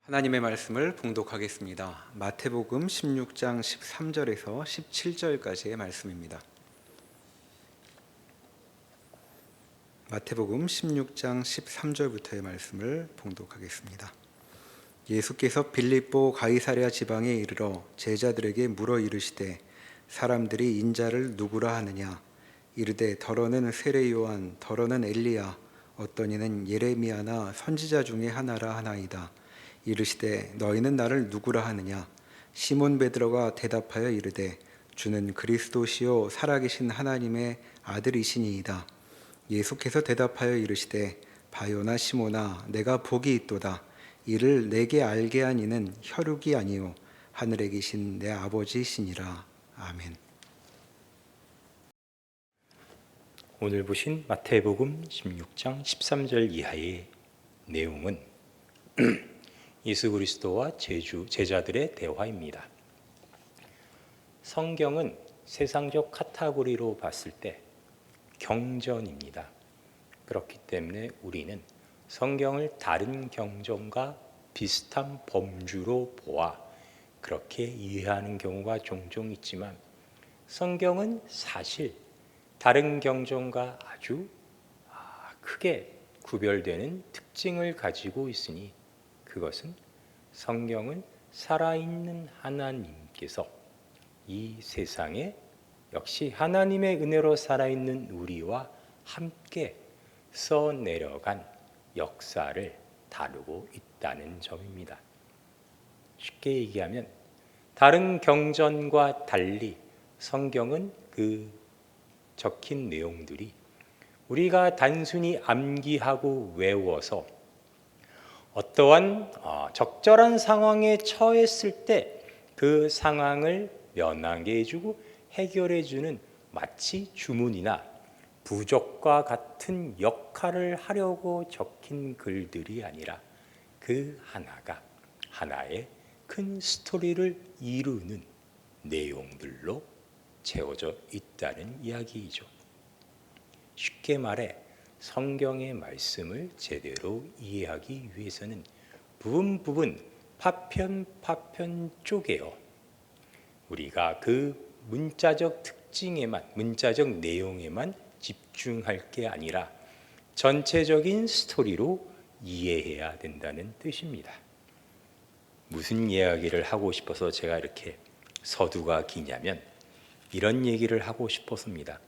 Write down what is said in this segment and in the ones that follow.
하나님의 말씀을 봉독하겠습니다. 마태복음 16장 13절에서 17절까지의 말씀입니다. 마태복음 16장 13절부터의 말씀을 봉독하겠습니다. 예수께서 빌립보 가이사랴 지방에 이르러 제자들에게 물어 이르시되 사람들이 인자를 누구라 하느냐? 이르되 더러는 세례 요한, 더러는 엘리야, 어떤 이는 예레미야나 선지자 중에 하나라 하나이다. 이르시되 너희는 나를 누구라 하느냐? 시몬 베드로가 대답하여 이르되 주는 그리스도시요 살아계신 하나님의 아들이시니이다. 예수께서 대답하여 이르시되 바요나 시몬아, 내가 복이 있도다. 이를 내게 알게 한 이는 혈육이 아니요 하늘에 계신 내 아버지시니라. 아멘. 오늘 보신 마태복음 16장 13절 이하의 내용은 예수 그리스도와 제자들의 대화입니다. 성경은 세상적 카테고리로 봤을 때 경전입니다. 그렇기 때문에 우리는 성경을 다른 경전과 비슷한 범주로 보아 그렇게 이해하는 경우가 종종 있지만, 성경은 사실 다른 경전과 아주 크게 구별되는 특징을 가지고 있으니, 그것은 성경은 살아있는 하나님께서 이 세상에 역시 하나님의 은혜로 살아있는 우리와 함께 써내려간 역사를 다루고 있다는 점입니다. 쉽게 얘기하면 다른 경전과 달리 성경은 그 적힌 내용들이 우리가 단순히 암기하고 외워서 어떠한 적절한 상황에 처했을 때 그 상황을 면하게 해주고 해결해주는 마치 주문이나 부적과 같은 역할을 하려고 적힌 글들이 아니라, 그 하나가 하나의 큰 스토리를 이루는 내용들로 채워져 있다는 이야기이죠. 쉽게 말해 성경의 말씀을 제대로 이해하기 위해서는 부분 파편 쪼개어 우리가 그 문자적 특징에만, 문자적 내용에만 집중할 게 아니라 전체적인 스토리로 이해해야 된다는 뜻입니다. 무슨 이야기를 하고 싶어서 제가 이렇게 서두가 기냐면, 이런 얘기를 하고 싶었습니다.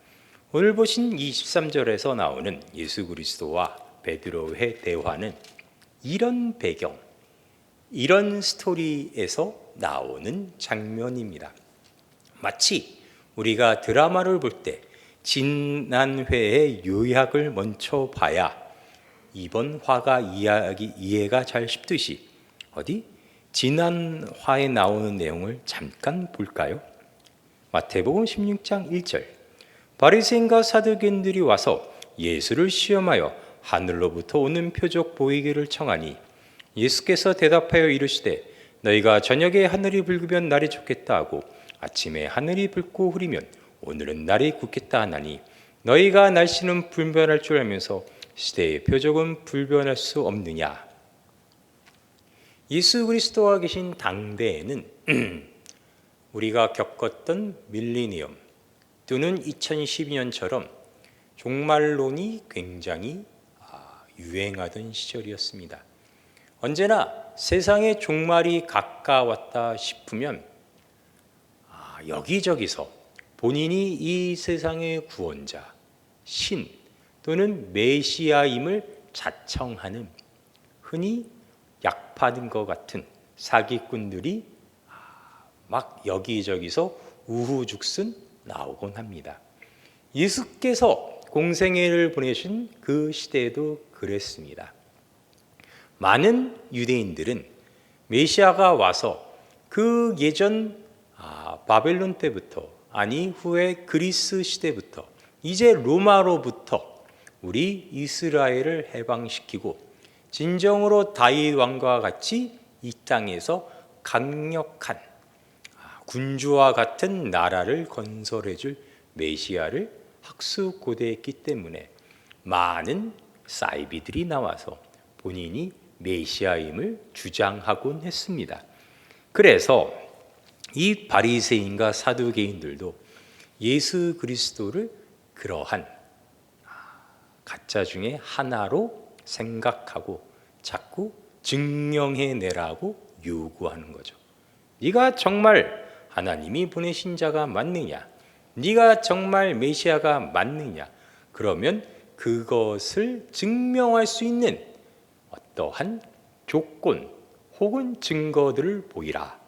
오늘 보신 23절에서 나오는 예수 그리스도와 베드로의 대화는 이런 배경, 이런 스토리에서 나오는 장면입니다. 마치 우리가 드라마를 볼 때 지난 회의 요약을 먼저 봐야 이번 화가 이해가 잘 쉽듯이, 어디 지난 화에 나오는 내용을 잠깐 볼까요? 마태복음 16장 1절, 바리새인과 사두개인들이 와서 예수를 시험하여 하늘로부터 오는 표적 보이기를 청하니 예수께서 대답하여 이르시되 너희가 저녁에 하늘이 붉으면 날이 좋겠다 하고 아침에 하늘이 붉고 흐리면 오늘은 날이 굳겠다 하나니, 너희가 날씨는 불변할 줄 알면서 시대의 표적은 불변할 수 없느냐. 예수 그리스도와 계신 당대에는 우리가 겪었던 밀레니엄 또는 2012년처럼 종말론이 굉장히 유행하던 시절이었습니다. 언제나 세상의 종말이 가까웠다 싶으면 여기저기서 본인이 이 세상의 구원자, 신 또는 메시아임을 자청하는, 흔히 약파는 것 같은 사기꾼들이 막 여기저기서 우후죽순 나오곤 합니다. 예수께서 공생애를 보내신 그 시대에도 그랬습니다. 많은 유대인들은 메시아가 와서 그 예전 바벨론 때부터, 아니 후에 그리스 시대부터, 이제 로마로부터 우리 이스라엘을 해방시키고 진정으로 다윗 왕과 같이 이 땅에서 강력한 군주와 같은 나라를 건설해 줄 메시아를 학수고대했기 때문에 많은 사이비들이 나와서 본인이 메시아임을 주장하곤 했습니다. 그래서 이 바리새인과 사두개인들도 예수 그리스도를 그러한 가짜 중에 하나로 생각하고 자꾸 증명해내라고 요구하는 거죠. 네가 정말 하나님이 보내신 자가 맞느냐? 네가 정말 메시아가 맞느냐? 그러면 그것을 증명할 수 있는 어떠한 조건 혹은 증거들을 보이라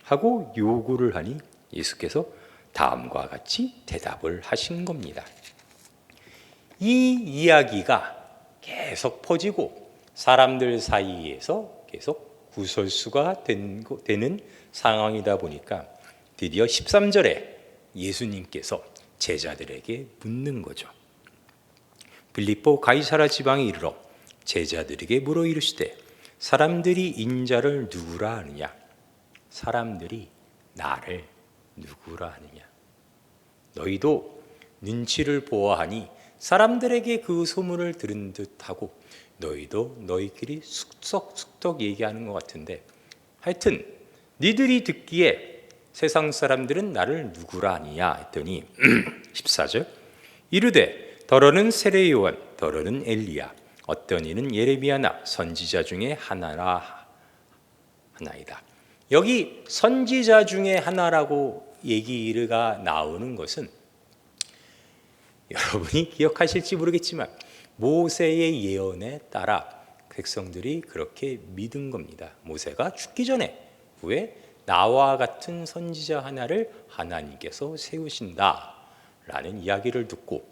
하고 요구를 하니 예수께서 다음과 같이 대답을 하신 겁니다. 이 이야기가 계속 퍼지고 사람들 사이에서 계속 구설수가 되는 상황이다 보니까 드디어 13절에 예수님께서 제자들에게 묻는 거죠. 빌립보 가이사랴 지방에 이르러 제자들에게 물어 이르시되 사람들이 인자를 누구라 하느냐? 사람들이 나를 누구라 하느냐? 너희도 눈치를 보아하니 사람들에게 그 소문을 들은 듯하고 너희도 너희끼리 숙덕숙덕 얘기하는 것 같은데 하여튼 니들이 듣기에 세상 사람들은 나를 누구라 하느냐 했더니 14절 이르되 더러는 세례 요한 더러는 엘리야 어떤 이는 예레미야나 선지자 중에 하나이다. 여기 선지자 중에 하나라고 얘기가 나오는 것은 여러분이 기억하실지 모르겠지만 모세의 예언에 따라 백성들이 그렇게 믿은 겁니다. 모세가 죽기 전에 후에 나와 같은 선지자 하나를 하나님께서 세우신다라는 이야기를 듣고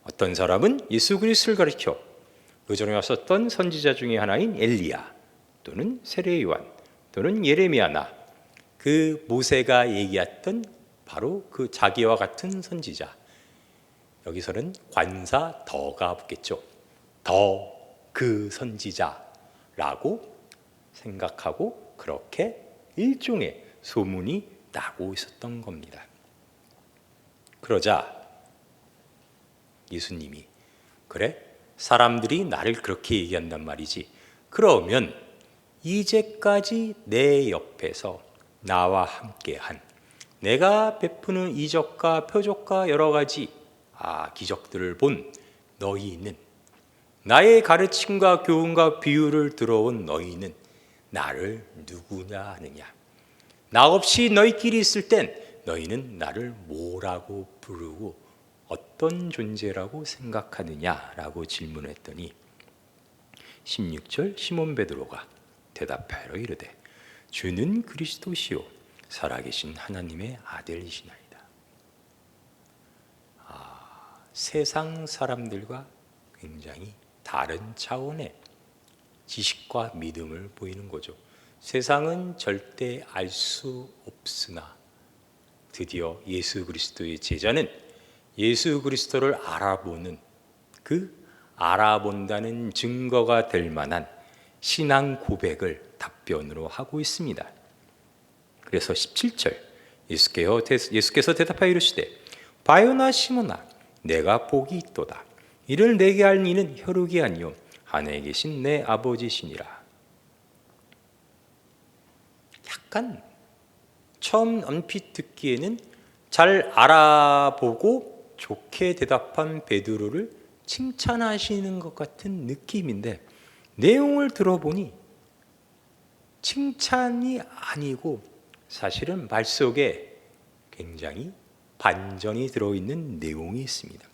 어떤 사람은 예수 그리스도를 가리켜 그 전에 왔었던 선지자 중에 하나인 엘리야 또는 세례 요한 또는 예레미야나 그 모세가 얘기했던 바로 그 자기와 같은 선지자 여기서는 관사 더가 붙겠죠. 더 그 선지자라고 생각하고 그렇게 일종의 소문이 나고 있었던 겁니다. 그러자 예수님이 그래? 사람들이 나를 그렇게 얘기한단 말이지. 그러면 이제까지 내 옆에서 나와 함께한 내가 베푸는 이적과 표적과 여러 가지 기적들을 본 너희는 나의 가르침과 교훈과 비유를 들어온 너희는 나를 누구냐 하느냐? 나 없이 너희끼리 있을 땐 너희는 나를 뭐라고 부르고 어떤 존재라고 생각하느냐라고 질문했더니 16절 시몬 베드로가 대답하여 이르되 주는 그리스도시요 살아계신 하나님의 아들이시나이다. 세상 사람들과 굉장히 다른 차원의 지식과 믿음을 보이는 거죠. 세상은 절대 알 수 없으나 드디어 예수 그리스도의 제자는 예수 그리스도를 알아보는 그 알아본다는 증거가 될 만한 신앙 고백을 답변으로 하고 있습니다. 그래서 17절 예수께서 대답하여 이르시되 바요나 시몬아 내가 복이 있도다. 이를 내게 할 이는 혈육이 아니요 하늘에 계신 내 아버지시니라. 약간 처음 얼핏 듣기에는 잘 알아보고 좋게 대답한 베드로를 칭찬하시는 것 같은 느낌인데 내용을 들어보니 칭찬이 아니고 사실은 말 속에 굉장히 반전이 들어있는 내용이 있습니다.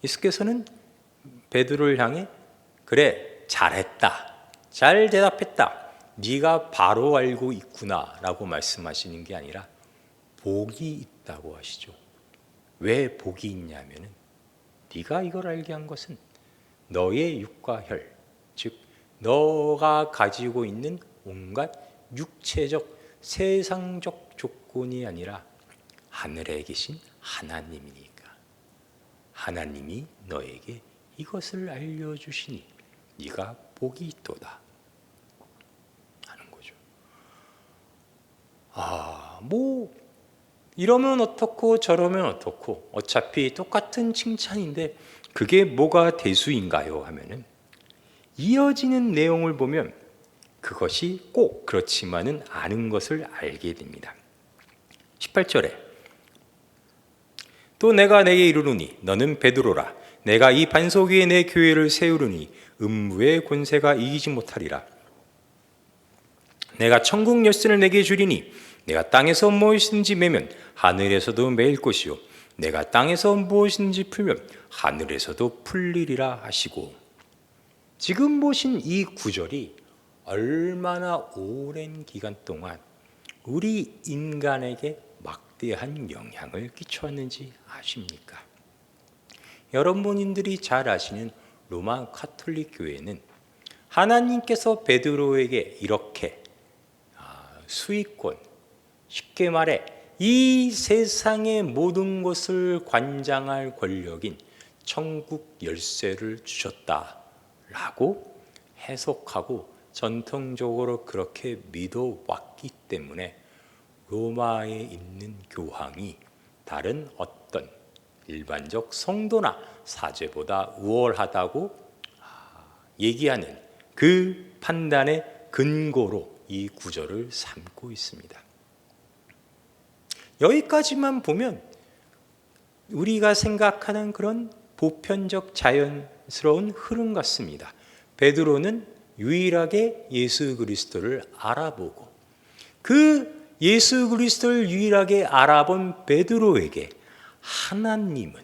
예수께서는 베드로를 향해 그래 잘했다 잘 대답했다 네가 바로 알고 있구나 라고 말씀하시는 게 아니라 복이 있다고 하시죠. 왜 복이 있냐면은 네가 이걸 알게 한 것은 너의 육과 혈, 즉 너가 가지고 있는 온갖 육체적 세상적 조건이 아니라 하늘에 계신 하나님이니까 하나님이 너에게 이것을 알려주시니 네가 복이 있도다 하는 거죠. 이러면 어떻고 저러면 어떻고 어차피 똑같은 칭찬인데 그게 뭐가 대수인가요? 하면은 이어지는 내용을 보면 그것이 꼭 그렇지만은 않은 것을 알게 됩니다. 18절에 또 내가 내게 이르노니 너는 베드로라. 내가 이 반석 위에 내 교회를 세우르니 음부의 권세가 이기지 못하리라. 내가 천국 열쇠를 내게 주리니 내가 땅에서 무엇이든지 매면 하늘에서도 매일 것이요 내가 땅에서 무엇이든지 풀면 하늘에서도 풀리리라 하시고, 지금 보신 이 구절이 얼마나 오랜 기간 동안 우리 인간에게 막대한 영향을 끼쳤는지 아십니까? 여러분들이 잘 아시는 로마 카톨릭 교회는 하나님께서 베드로에게 이렇게 수익권, 쉽게 말해 이 세상의 모든 것을 관장할 권력인 천국 열쇠를 주셨다라고 해석하고 전통적으로 그렇게 믿어왔기 때문에 로마에 있는 교황이 다른 어떤 일반적 성도나 사제보다 우월하다고 얘기하는 그 판단의 근거로 이 구절을 삼고 있습니다. 여기까지만 보면 우리가 생각하는 그런 보편적 자연스러운 흐름 같습니다. 베드로는 유일하게 예수 그리스도를 알아보고 그 예수 그리스도를 유일하게 알아본 베드로에게 하나님은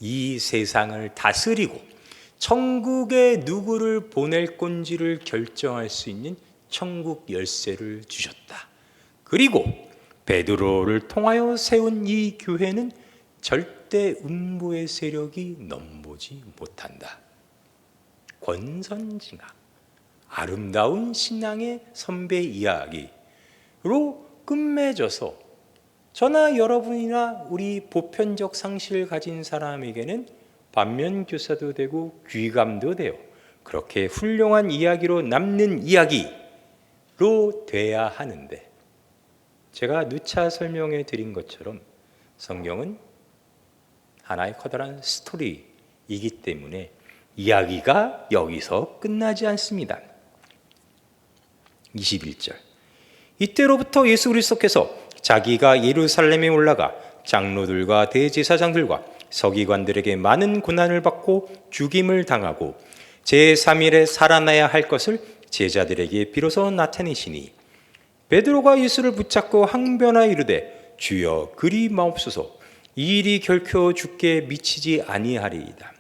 이 세상을 다스리고 천국에 누구를 보낼 건지를 결정할 수 있는 천국 열쇠를 주셨다. 그리고 베드로를 통하여 세운 이 교회는 절대 음부의 세력이 넘보지 못한다. 권선징악, 아름다운 신앙의 선배 이야기로 끝맺어서 저나 여러분이나 우리 보편적 상식을 가진 사람에게는 반면교사도 되고 귀감도 되어 그렇게 훌륭한 이야기로 남는 이야기로 돼야 하는데, 제가 누차 설명해 드린 것처럼 성경은 하나의 커다란 스토리이기 때문에 이야기가 여기서 끝나지 않습니다. 21절, 이때로부터 예수 그리스도께서 자기가 예루살렘에 올라가 장로들과 대제사장들과 서기관들에게 많은 고난을 받고 죽임을 당하고 제3일에 살아나야 할 것을 제자들에게 비로소 나타내시니 베드로가 예수를 붙잡고 항변하여 이르되 주여 그리 마옵소서, 이 일이 결코 주께 미치지 아니하리이다.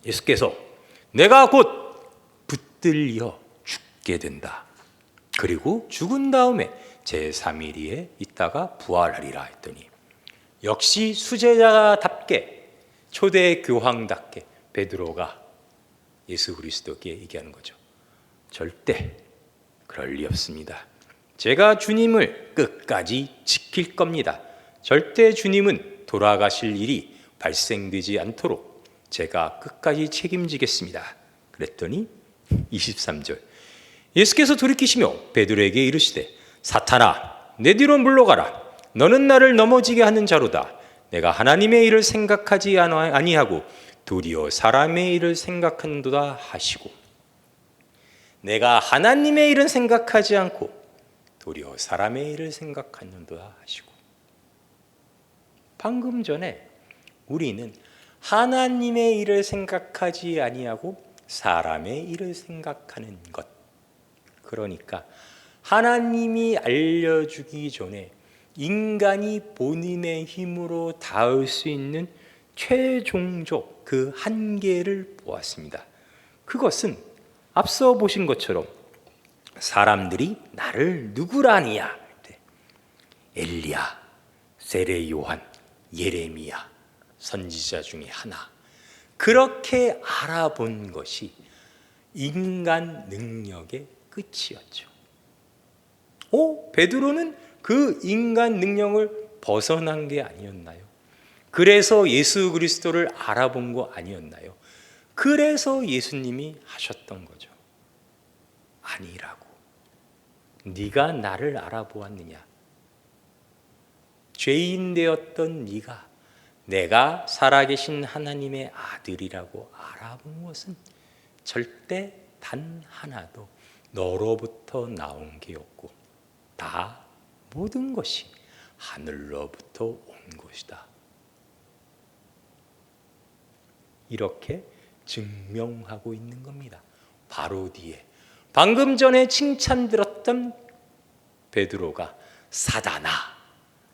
예수께서 내가 곧 붙들려 죽게 된다. 그리고 죽은 다음에 제3일에 있다가 부활하리라 했더니 역시 수제자답게 초대 교황답게 베드로가 예수 그리스도께 얘기하는 거죠. 절대 그럴 리 없습니다. 제가 주님을 끝까지 지킬 겁니다. 절대 주님은 돌아가실 일이 발생되지 않도록 제가 끝까지 책임지겠습니다. 그랬더니 23절, 예수께서 돌이키시며 베드로에게 이르시되 사탄아 내 뒤로 물러가라. 너는 나를 넘어지게 하는 자로다. 내가 하나님의 일을 생각하지 아니하고 도리어 사람의 일을 생각한도다 하시고, 내가 하나님의 일은 생각하지 않고 도리어 사람의 일을 생각하는도다 하시고, 방금 전에 우리는 하나님의 일을 생각하지 아니하고 사람의 일을 생각하는 것, 그러니까 하나님이 알려주기 전에 인간이 본인의 힘으로 닿을 수 있는 최종적 그 한계를 보았습니다. 그것은 앞서 보신 것처럼 사람들이 나를 누구라니야, 엘리야, 세례 요한, 예레미야 선지자 중에 하나, 그렇게 알아본 것이 인간 능력의 끝이었죠. 베드로는 그 인간 능력을 벗어난 게 아니었나요? 그래서 예수 그리스도를 알아본 거 아니었나요? 그래서 예수님이 하셨던 거죠. 아니라고. 네가 나를 알아보았느냐? 죄인 되었던 네가 내가 살아계신 하나님의 아들이라고 알아본 것은 절대 단 하나도 너로부터 나온 게 없고 다 모든 것이 하늘로부터 온 것이다. 이렇게 증명하고 있는 겁니다. 바로 뒤에 방금 전에 칭찬 들었던 베드로가 사단아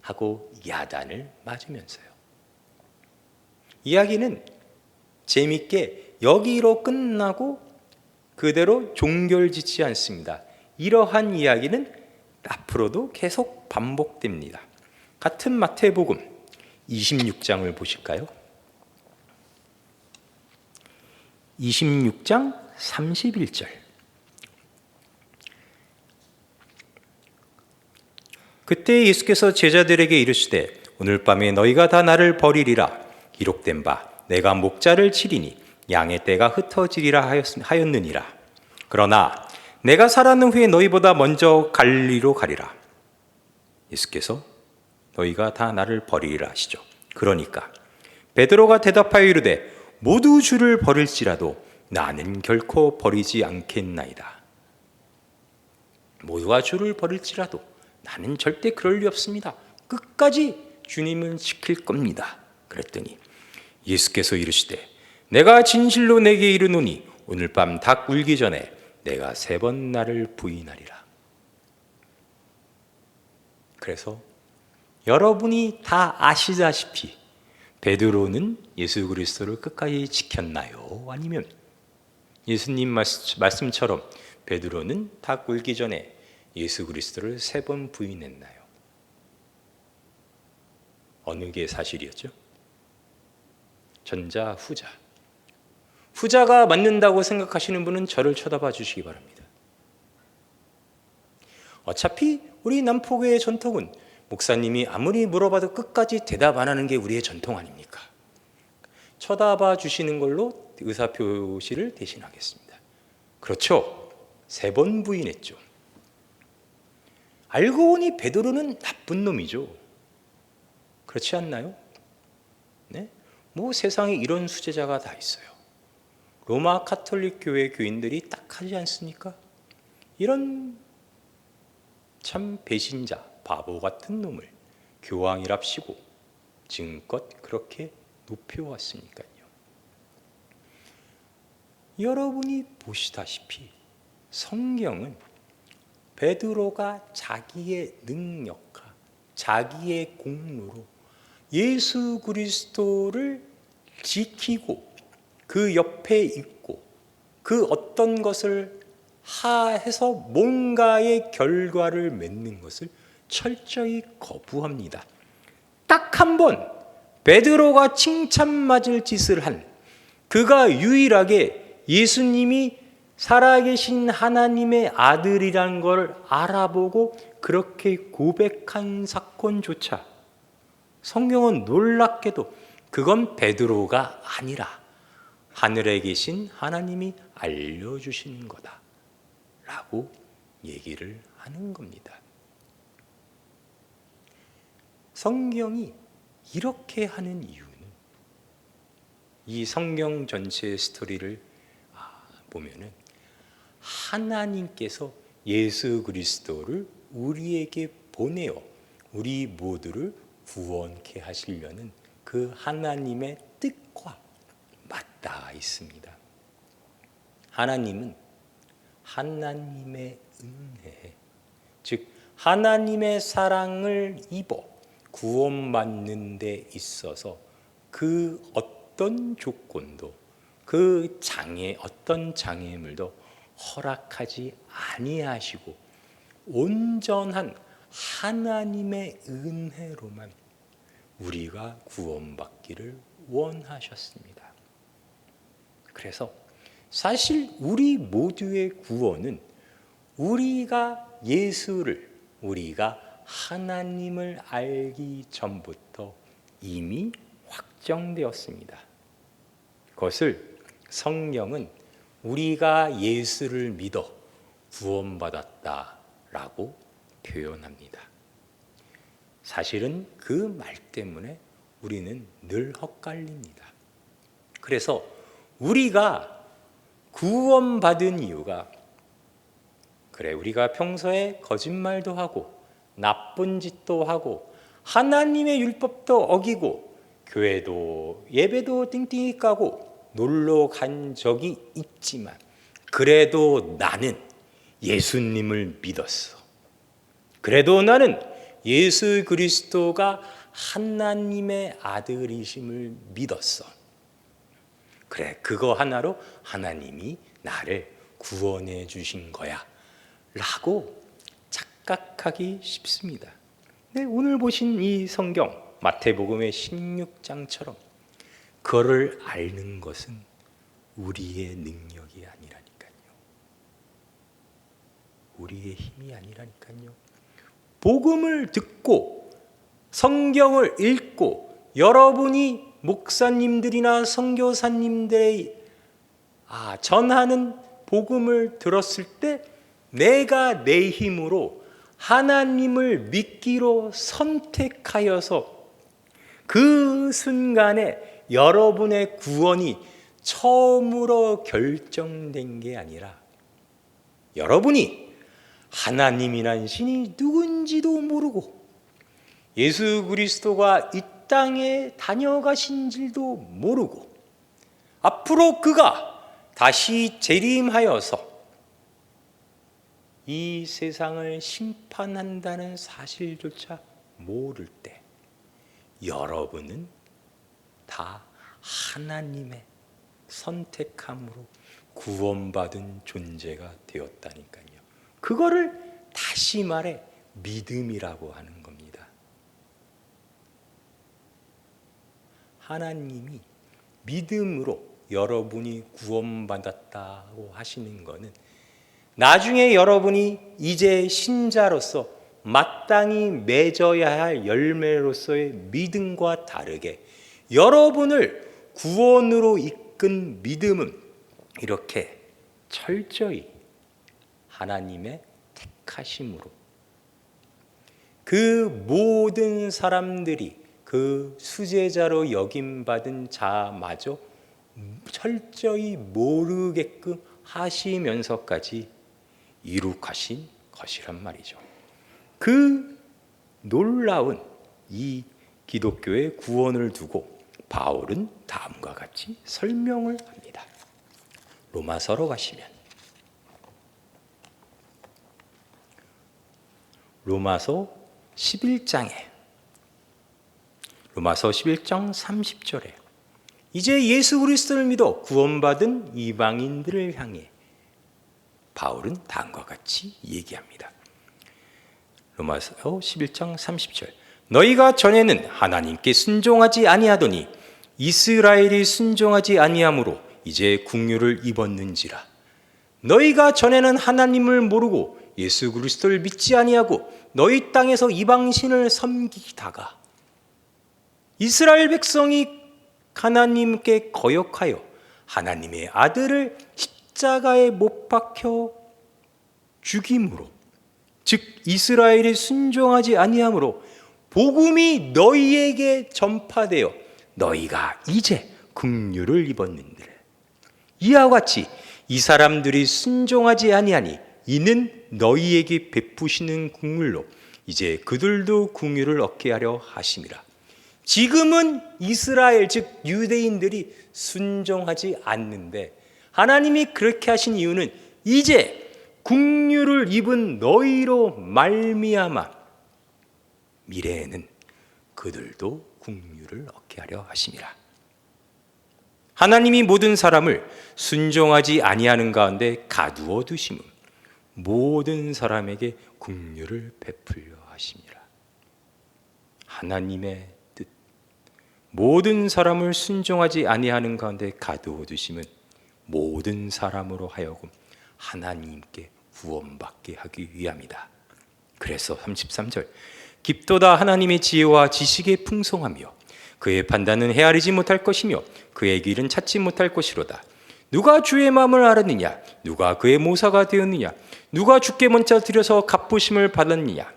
하고 야단을 맞으면서요. 이야기는 재밌게 여기로 끝나고 그대로 종결짓지 않습니다. 이러한 이야기는 앞으로도 계속 반복됩니다. 같은 마태복음 26장을 보실까요? 26장 31절. 그때 예수께서 제자들에게 이르시되 오늘 밤에 너희가 다 나를 버리리라. 기록된 바 내가 목자를 치리니 양의 떼가 흩어지리라 하였느니라. 그러나 내가 살아난 후에 너희보다 먼저 갈리로 가리라. 예수께서 너희가 다 나를 버리리라 하시죠. 그러니까 베드로가 대답하여 이르되 모두 주를 버릴지라도 나는 결코 버리지 않겠나이다. 모두가 주를 버릴지라도 나는 절대 그럴 리 없습니다. 끝까지 주님을 지킬 겁니다. 그랬더니 예수께서 이르시되 내가 진실로 내게 이르노니 오늘 밤 닭 울기 전에 내가 3번 나를 부인하리라. 그래서 여러분이 다 아시다시피 베드로는 예수 그리스도를 끝까지 지켰나요? 아니면 예수님 말씀처럼 베드로는 닭 울기 전에 예수 그리스도를 3번 부인했나요? 어느 게 사실이었죠? 전자, 후자. 후자가 맞는다고 생각하시는 분은 저를 쳐다봐 주시기 바랍니다. 어차피 우리 남포교의 전통은 목사님이 아무리 물어봐도 끝까지 대답 안 하는 게 우리의 전통 아닙니까? 쳐다봐 주시는 걸로 의사표시를 대신하겠습니다. 그렇죠. 3번 부인했죠. 알고 보니 베드로는 나쁜 놈이죠. 그렇지 않나요? 네? 뭐 세상에 이런 수제자가 다 있어요. 로마 카톨릭 교회 교인들이 딱 하지 않습니까? 이런 참 배신자, 바보 같은 놈을 교황이랍시고 지금껏 그렇게 높여왔으니까요. 여러분이 보시다시피 성경은 베드로가 자기의 능력과 자기의 공로로 예수 그리스도를 지키고 그 옆에 있고 그 어떤 것을 하해서 뭔가의 결과를 맺는 것을 철저히 거부합니다. 딱 한 번 베드로가 칭찬맞을 짓을 한 그가 유일하게 예수님이 살아계신 하나님의 아들이란 걸 알아보고 그렇게 고백한 사건조차 성경은 놀랍게도 그건 베드로가 아니라 하늘에 계신 하나님이 알려주시는 거다 라고 얘기를 하는 겁니다. 성경이 이렇게 하는 이유는 이 성경 전체의 스토리를 보면은 하나님께서 예수 그리스도를 우리에게 보내어 우리 모두를 구원케 하시려는 그 하나님의 뜻과 맞닿아 있습니다. 하나님은 하나님의 은혜, 즉 하나님의 사랑을 입어 구원받는 데 있어서 그 어떤 조건도 그 어떤 장애물도 허락하지 아니하시고 온전한 하나님의 은혜로만 우리가 구원받기를 원하셨습니다. 그래서 사실 우리 모두의 구원은 우리가 예수를, 우리가 하나님을 알기 전부터 이미 확정되었습니다. 그것을 성경은 우리가 예수를 믿어 구원받았다라고 표현합니다. 사실은 그 말 때문에 우리는 늘 헛갈립니다. 그래서 우리가 구원받은 이유가, 그래 우리가 평소에 거짓말도 하고 나쁜 짓도 하고 하나님의 율법도 어기고 교회도 예배도 띵띵이 까고 놀러 간 적이 있지만 그래도 나는 예수님을 믿었어. 그래도 나는 예수 그리스도가 하나님의 아들이심을 믿었어. 그래, 그거 하나로 하나님이 나를 구원해 주신 거야 라고 착각하기 쉽습니다. 네, 오늘 보신 이 성경 마태복음의 16장처럼 그거를 앓는 것은 우리의 능력이 아니라니까요. 우리의 힘이 아니라니까요. 복음을 듣고 성경을 읽고 여러분이 목사님들이나 선교사님들의 전하는 복음을 들었을 때 내가 내 힘으로 하나님을 믿기로 선택하여서 그 순간에 여러분의 구원이 처음으로 결정된 게 아니라 여러분이 하나님이란 신이 누군지도 모르고 예수 그리스도가 이 땅에 다녀가신 줄도 모르고 앞으로 그가 다시 재림하여서 이 세상을 심판한다는 사실조차 모를 때 여러분은 다 하나님의 선택함으로 구원받은 존재가 되었다니까요. 그거를 다시 말해 믿음이라고 하는 겁니다. 하나님이 믿음으로 여러분이 구원받았다고 하시는 것은 나중에 여러분이 이제 신자로서 마땅히 맺어야 할 열매로서의 믿음과 다르게 여러분을 구원으로 이끈 믿음은 이렇게 철저히 하나님의 택하심으로 그 모든 사람들이 그 수제자로 여김받은 자마저 철저히 모르게끔 하시면서까지 이룩하신 것이란 말이죠. 그 놀라운 이 기독교의 구원을 두고 바울은 다음과 같이 설명을 합니다. 로마서로 가시면 로마서 11장 30절에 이제 예수 그리스도를 믿어 구원받은 이방인들을 향해 바울은 다음과 같이 얘기합니다. 로마서 11장 30절 너희가 전에는 하나님께 순종하지 아니하더니 이스라엘이 순종하지 아니하므로 이제 국류를 입었는지라. 너희가 전에는 하나님을 모르고 예수 그리스도를 믿지 아니하고 너희 땅에서 이방신을 섬기다가 이스라엘 백성이 하나님께 거역하여 하나님의 아들을 십자가에 못 박혀 죽임으로 즉 이스라엘이 순종하지 아니하므로 복음이 너희에게 전파되어 너희가 이제 긍휼을 입었는들 이와 같이 이 사람들이 순종하지 아니하니 이는 너희에게 베푸시는 긍휼로 이제 그들도 긍휼을 얻게 하려 하심이라. 지금은 이스라엘 즉 유대인들이 순종하지 않는데 하나님이 그렇게 하신 이유는 이제 긍휼을 입은 너희로 말미암아 미래에는 그들도 긍휼을 얻게 하려 하심이라. 하나님이 모든 사람을 순종하지 아니하는 가운데 가두어 두심은 모든 사람에게 긍휼을 베풀려 하심이라. 하나님의 뜻 모든 사람을 순종하지 아니하는 가운데 가두어 두심은 모든 사람으로 하여금 하나님께 구원받게 하기 위함이다. 그래서 33절 깊도다 하나님의 지혜와 지식의 풍성하며 그의 판단은 헤아리지 못할 것이며 그의 길은 찾지 못할 것이로다. 누가 주의 마음을 알았느냐? 누가 그의 모사가 되었느냐? 누가 주께 먼저 들여서 갚으심을 받았느냐?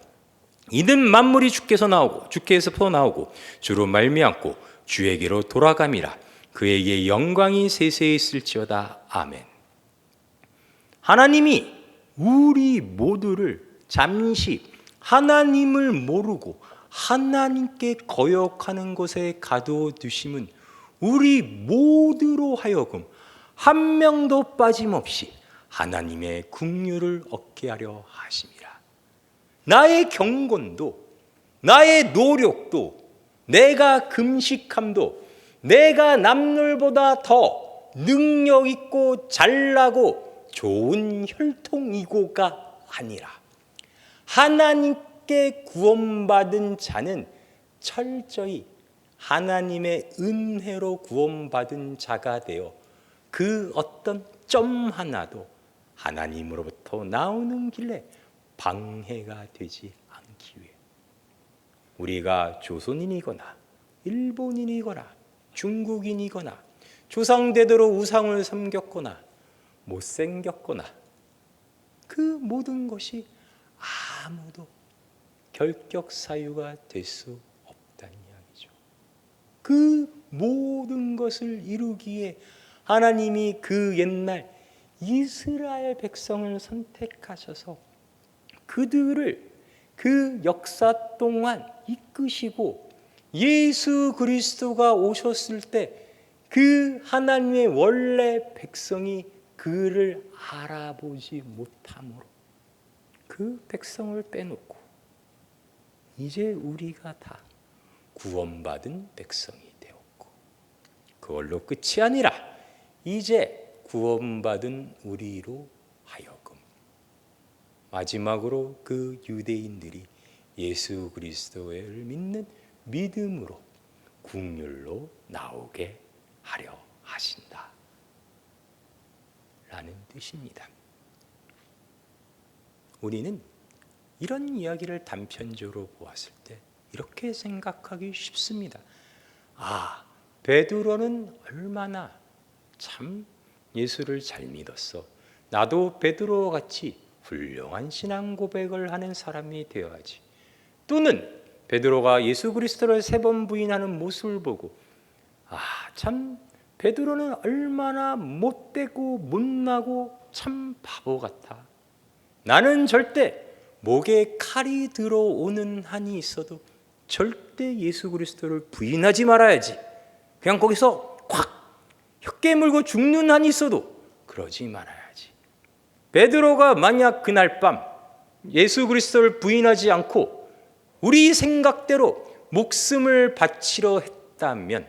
이는 만물이 주께서 나오고 주로 말미암고 주에게로 돌아감이라. 그에게 영광이 세세히 있을지어다. 아멘. 하나님이 우리 모두를 잠시 하나님을 모르고 하나님께 거역하는 것에 가둬두심은 우리 모두로 하여금 한 명도 빠짐없이 하나님의 긍휼을 얻게 하려 하심이라. 나의 경건도, 나의 노력도, 내가 금식함도, 내가 남들보다 더 능력 있고 잘나고 좋은 혈통이고가 아니라 하나님께 구원받은 자는 철저히 하나님의 은혜로 구원받은 자가 되어 그 어떤 점 하나도 하나님으로부터 나오는 길에 방해가 되지 않기 위해, 우리가 조선인이거나 일본인이거나 중국인이거나 조상대대로 우상을 섬겼거나 못생겼거나 그 모든 것이 아무도 결격 사유가 될 수 없다는 이야기죠. 그 모든 것을 이루기에 하나님이 그 옛날 이스라엘 백성을 선택하셔서 그들을 그 역사 동안 이끄시고 예수 그리스도가 오셨을 때 그 하나님의 원래 백성이 그를 알아보지 못함으로 그 백성을 빼놓고 이제 우리가 다 구원받은 백성이 되었고, 그걸로 끝이 아니라 이제 구원받은 우리로 하여금 마지막으로 그 유대인들이 예수 그리스도를 믿는 믿음으로 긍휼로 나오게 하려 하신다 라는 뜻입니다. 우리는 이런 이야기를 단편적으로 보았을 때 이렇게 생각하기 쉽습니다. 아, 베드로는 얼마나 참 예수를 잘 믿었어. 나도 베드로와 같이 훌륭한 신앙 고백을 하는 사람이 되어야지. 또는 베드로가 예수 그리스도를 3번 부인하는 모습을 보고 참 베드로는 얼마나 못되고 못나고 참 바보 같아. 나는 절대 목에 칼이 들어오는 한이 있어도 절대 예수 그리스도를 부인하지 말아야지. 그냥 거기서 콱 혀 깨물고 죽는 한이 있어도 그러지 말아야지. 베드로가 만약 그날 밤 예수 그리스도를 부인하지 않고 우리 생각대로 목숨을 바치려 했다면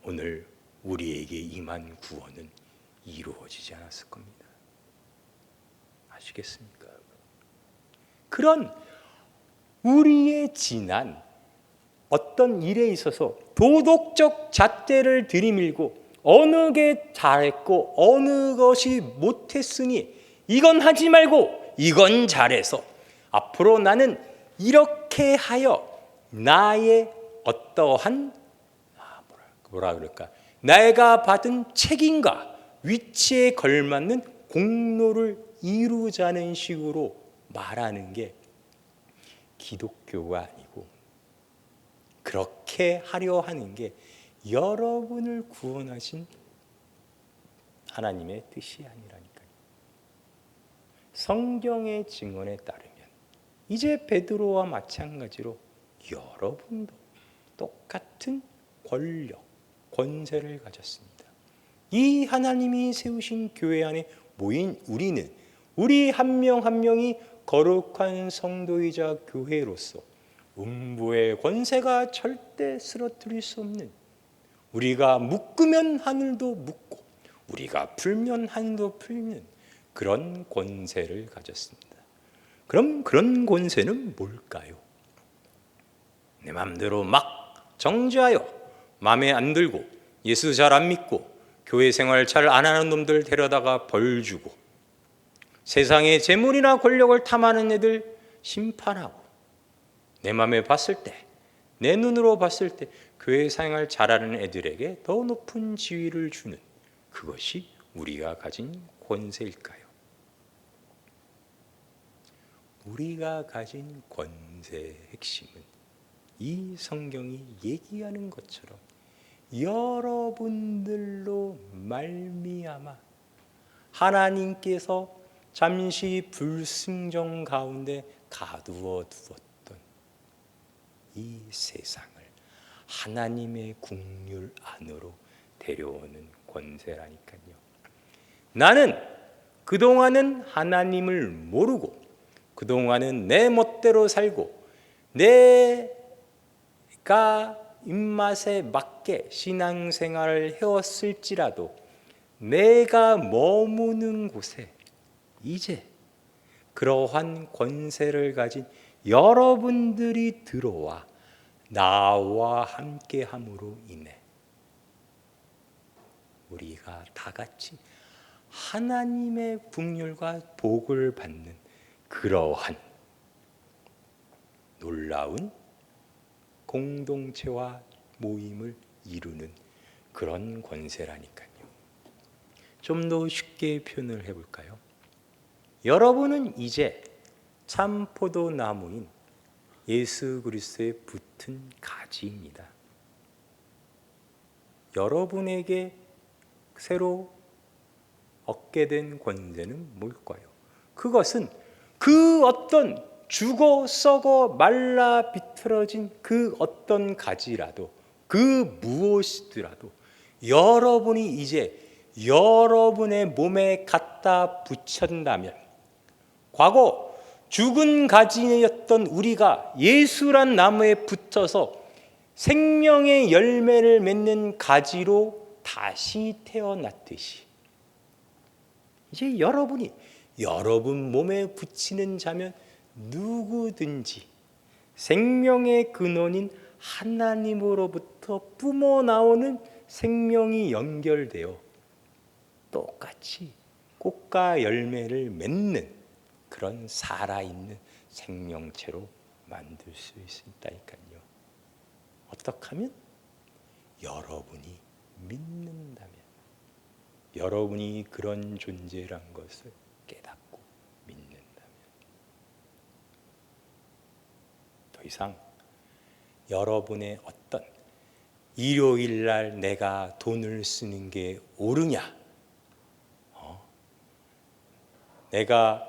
오늘 우리에게 임한 구원은 이루어지지 않았을 겁니다. 아시겠습니까? 그런 우리의 지난 어떤 일에 있어서 도덕적 잣대를 들이밀고 어느 게 잘했고 어느 것이 못했으니 이건 하지 말고 이건 잘해서 앞으로 나는 이렇게 하여 나의 어떠한 뭐라 그럴까? 내가 받은 책임과 위치에 걸맞는 공로를 이루자는 식으로 말하는 게 기독교가 아니고, 그렇게 하려 하는 게 여러분을 구원하신 하나님의 뜻이 아니라니까요. 성경의 증언에 따르면 이제 베드로와 마찬가지로 여러분도 똑같은 권력, 권세를 가졌습니다. 이 하나님이 세우신 교회 안에 모인 우리는 우리 한 명 한 명이 거룩한 성도이자 교회로서 음부의 권세가 절대 쓰러뜨릴 수 없는, 우리가 묶으면 하늘도 묶고 우리가 풀면 하늘도 풀는 그런 권세를 가졌습니다. 그럼 그런 권세는 뭘까요? 내 마음대로 막 정죄하여 마음에 안 들고 예수 잘 안 믿고 교회 생활 잘 안 하는 놈들 데려다가 벌 주고 세상의 재물이나 권력을 탐하는 애들 심판하고, 내 마음에 봤을 때, 내 눈으로 봤을 때 교회 생활 잘하는 애들에게 더 높은 지위를 주는, 그것이 우리가 가진 권세일까요? 우리가 가진 권세의 핵심은 이 성경이 얘기하는 것처럼 여러분들로 말미암아 하나님께서 잠시 불승정 가운데 가두어 두었던 이 세상을 하나님의 국률 안으로 데려오는 권세라니까요. 나는 그동안은 하나님을 모르고 그동안은 내 멋대로 살고 내가 입맛에 맞게 신앙생활을 해왔을지라도 내가 머무는 곳에 이제 그러한 권세를 가진 여러분들이 들어와 나와 함께함으로 인해 우리가 다 같이 하나님의 긍휼과 복을 받는 그러한 놀라운 공동체와 모임을 이루는 그런 권세라니까요. 좀 더 쉽게 표현을 해볼까요? 여러분은 이제 참 포도나무인 예수 그리스도에 붙은 가지입니다. 여러분에게 새로 얻게 된 권세는 뭘까요? 그것은 그 어떤 죽어 썩어 말라 비틀어진 그 어떤 가지라도 그 무엇이더라도 여러분이 이제 여러분의 몸에 갖다 붙였다면 과거 죽은 가지였던 우리가 예수란 나무에 붙어서 생명의 열매를 맺는 가지로 다시 태어났듯이 이제 여러분이 여러분 몸에 붙이는 자면 누구든지 생명의 근원인 하나님으로부터 뿜어나오는 생명이 연결되어 똑같이 꽃과 열매를 맺는 그런 살아있는 생명체로 만들 수 있다니까요. 어떻게 하면? 여러분이 믿는다면, 여러분이 그런 존재란 것을 깨닫고 믿는다면 더 이상 여러분의 어떤 일요일 날 내가 돈을 쓰는 게 옳으냐, 내가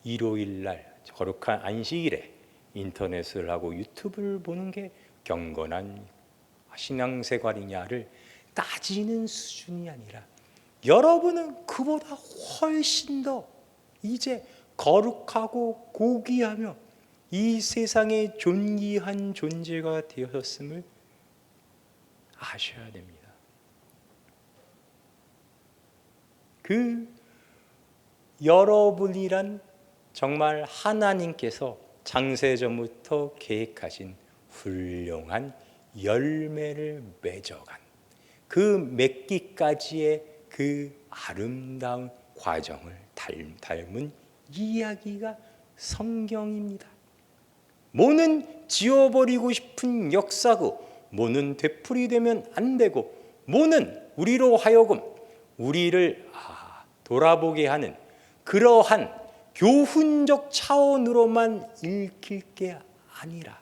일요일 날 거룩한 안식일에 인터넷을 하고 유튜브를 보는 게 경건한 신앙생활이냐를 따지는 수준이 아니라 여러분은 그보다 훨씬 더 이제 거룩하고 고귀하며 이 세상에 존귀한 존재가 되었음을 아셔야 됩니다. 그 여러분이란 정말 하나님께서 창세전부터 계획하신 훌륭한 열매를 맺어간 그 맺기까지의 그 아름다운 과정을 닮은 이야기가 성경입니다. 뭐는 지워버리고 싶은 역사고 뭐는 되풀이되면 안 되고 뭐는 우리로 하여금 우리를 돌아보게 하는 그러한 교훈적 차원으로만 읽힐 게 아니라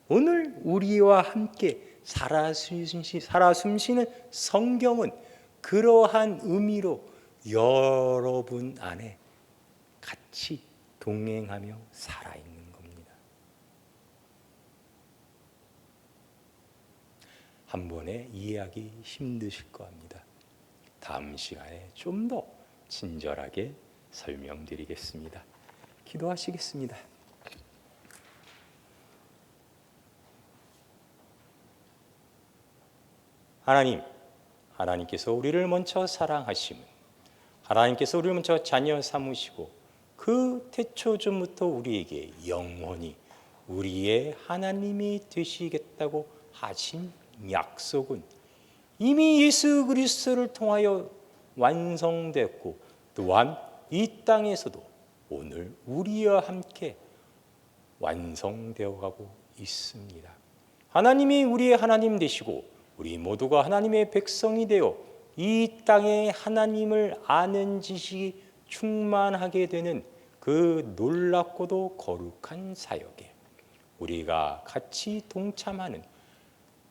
오늘 우리와 함께 살아 숨쉬는 성경은 그러한 의미로 여러분 안에 같이 동행하며 살아있는 겁니다. 한 번에 이해하기 힘드실 겁니다. 다음 시간에 좀 더 친절하게 설명드리겠습니다. 기도하시겠습니다. 하나님께서 우리를 먼저 사랑하심은 하나님께서 우리를 먼저 자녀 삼으시고 그 태초전부터 우리에게 영원히 우리의 하나님이 되시겠다고 하신 약속은 이미 예수 그리스도를 통하여 완성됐고 또한 이 땅에서도 오늘 우리와 함께 완성되어 가고 있습니다. 하나님이 우리의 하나님 되시고 우리 모두가 하나님의 백성이 되어 이 땅에 하나님을 아는 지식이 충만하게 되는 그 놀랍고도 거룩한 사역에 우리가 같이 동참하는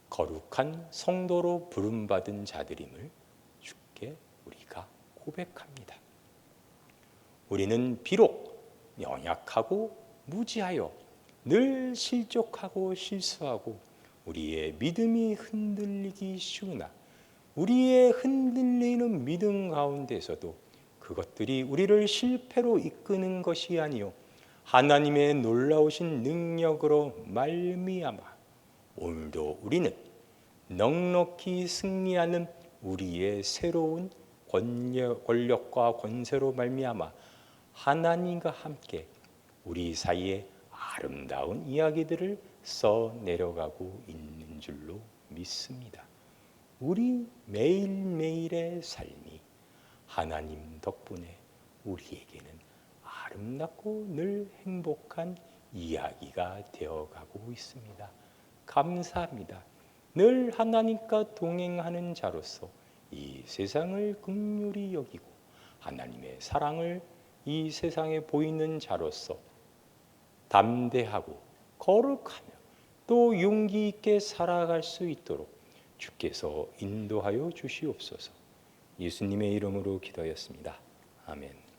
거룩한 성도로 부름받은 자들임을 주께 우리가 고백합니다. 우리는 비록 연약하고 무지하여 늘 실족하고 실수하고 우리의 믿음이 흔들리기 쉬우나 우리의 흔들리는 믿음 가운데서도 그것들이 우리를 실패로 이끄는 것이 아니요 하나님의 놀라우신 능력으로 말미암아 오늘도 우리는 넉넉히 승리하는 우리의 새로운 권력과 권세로 말미암아 하나님과 함께 우리 사이에 아름다운 이야기들을 써내려가고 있는 줄로 믿습니다. 우리 매일매일의 삶이 하나님 덕분에 우리에게는 아름답고 늘 행복한 이야기가 되어가고 있습니다. 감사합니다. 늘 하나님과 동행하는 자로서 이 세상을 긍휼히 여기고 하나님의 사랑을 이 세상에 보이는 자로서 담대하고 거룩하며 또 용기 있게 살아갈 수 있도록 주께서 인도하여 주시옵소서. 예수님의 이름으로 기도하였습니다. 아멘.